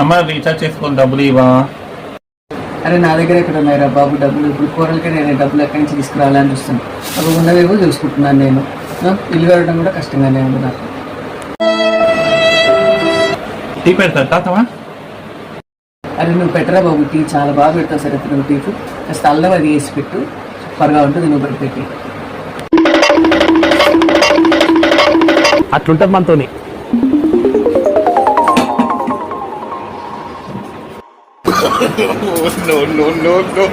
అమ్మ రీఛార్జ్ చేసుకొని డబ్బులు ఇవ్వా. అరే నా దగ్గర ఎక్కడ ఉన్నాయిరా బాబు డబ్బులు? ఇప్పుడు కూరలకి నేను డబ్బులు ఎక్కడి నుంచి తీసుకురావాలని చూస్తాను. అవి ఉన్నవేవో చూసుకుంటున్నాను నేను. ఇల్లు వెళ్ళడం కూడా కష్టంగానే ఉంది నాకు. టీ పెడతారు తాతవా? అరే నువ్వు పెట్టరా బాబు, టీ చాలా బాగా పెడతావు. సరే నువ్వు టీకు కాస్త అల్లం అది వేసి పెట్టు, సూపర్గా ఉంటుంది. నువ్వు పెట్టి అట్లుంటుంది మనతోని. No, no, no, no.